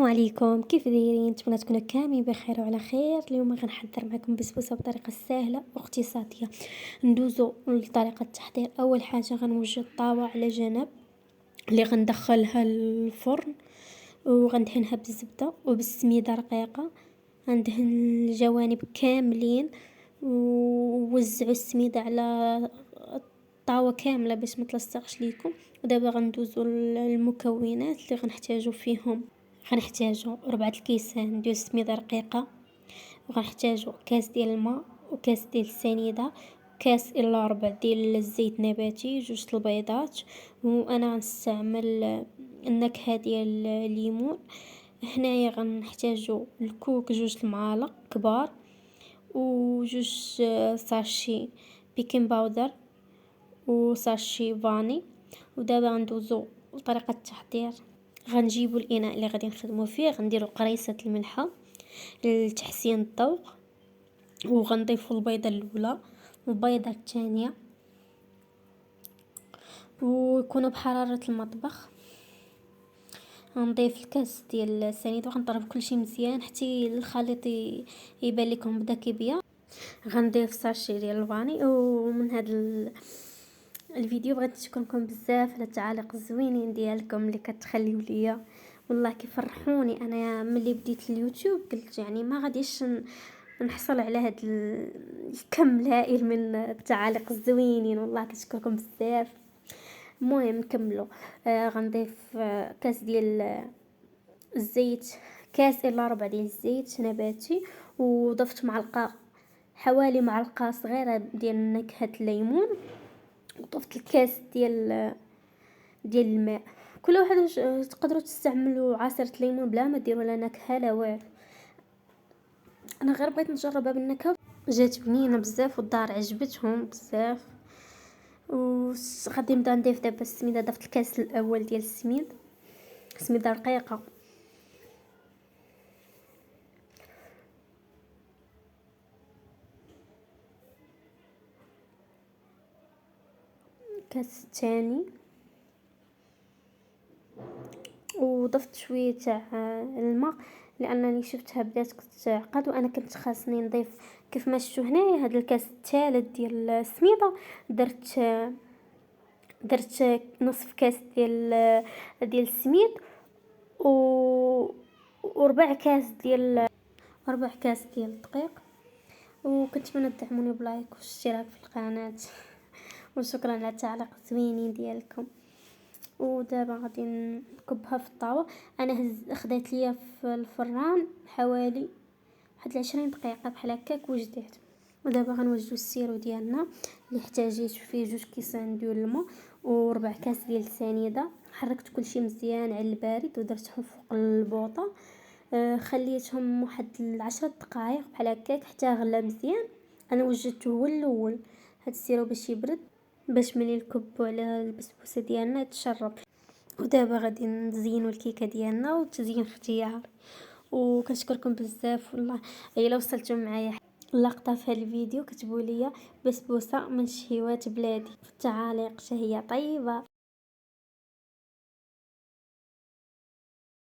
عليكم، كيف دايرين؟ نتمنى تكونوا كاملين بخير وعلى خير. اليوم غنحضر معكم بسبوسه بطريقه سهله واقتصاديه. ندوزو لطريقه التحضير. اول حاجه غنوجد الطاوه على جنب اللي غندخلها الفرن، وغندهنها بالزبده وبالسميده رقيقه. غندهن الجوانب كاملين ووزعوا السميده على الطاوه كامله باش ما تلصقش ليكم. ودابا غندوزو المكونات اللي غنحتاجو فيهم. غنحتاجو 4 الكيسان ديال السميده رقيقه، وغنحتاجو كاس ديال الماء وكاس ديال السنيده، كاس الا ربع ديال الزيت نباتي، 2 البيضات. وانا غنستعمل النكهه ديال الليمون. هنايا غنحتاجو الكوك 2 المعالق كبار، و2 ساشي بيكين باودر وساشي فاني. ودابا غندوزو لطريقه التحضير. غنجيبو الاناء اللي غادي نخدمو فيه، غنديرو قريصه الملحه لتحسين الذوق، وغنضيفو البيضه الاولى والبيضه الثانيه، ويكونوا بحراره المطبخ. غنضيف الكاس ديال السنيد وغنضرب كلشي مزيان حتى الخليط يبان لكم بدا كيبيض. غنضيف ساشي ديال الفاني. ومن هذا الفيديو بغيت نشكركم بزاف على التعاليق الزوينين ديالكم اللي كتخليو ليا، والله كيفرحوني. انا ملي بديت اليوتيوب قلت يعني ما غاديش نحصل على هاد الكم الهائل من التعاليق الزوينين، والله كنشكركم بزاف. المهم نكملوا. غنضيف كاس ديال الزيت، كاس الا ربع ديال الزيت نباتي، وضفت حوالي معلقه صغيره ديال نكهه الليمون، وضفت الكاس ديال الماء. كل واحد تقدروا تستعملوا عصير ليمون بلا ما ديروا لا نكهه لا والو. انا غير بغيت نجربها بالنكهه، جات بنينه بزاف والدار عجبتهم بزاف. وغادي نبدا نضيف دابا السميده. ضفت الكاس الاول ديال سميده رقيقه، الكاس الثاني، وضفت شويه تاع الماء لانني شفتها بدات كتعقد، وانا كنت خاصني نضيف كيف ما شفتوا هنايا. هذا الكاس الثالث ديال السميده درت نصف كاس ديال السميد، وربع كاس ربع كاس ديال الدقيق. وكنتمنى تدعموني بلايك واشتراك في القناه وشكرا على التعليق الزوينين ديالكم. ودابا غادي نكبها في الطاوه. انا خدات ليا في الفران حوالي 20 دقيقه بحال هكاك وجديت. ودابا غنوجدوا السيرو ديالنا اللي احتاجيت فيه 2 كيسان ديال الماء وربع كاس ديال السنيده. حركت كلشي مزيان على البارد ودرتهم فوق البوطه. خليتهم واحد 10 دقائق بحال هكاك حتى غلى مزيان. انا وجدته هو الاول هاد السيرو باش يبرد، باش ملي نكبو على البسبوسه ديالنا تشرب. ودابا غادي نزينوا الكيكه ديالنا وتزيين اختيار. وكنشكركم بزاف والله. الا وصلتوا معايا اللقطه في هذا الفيديو كتبوا لي بسبوسه من شهيوات بلادي في التعاليق. شهيه طيبه.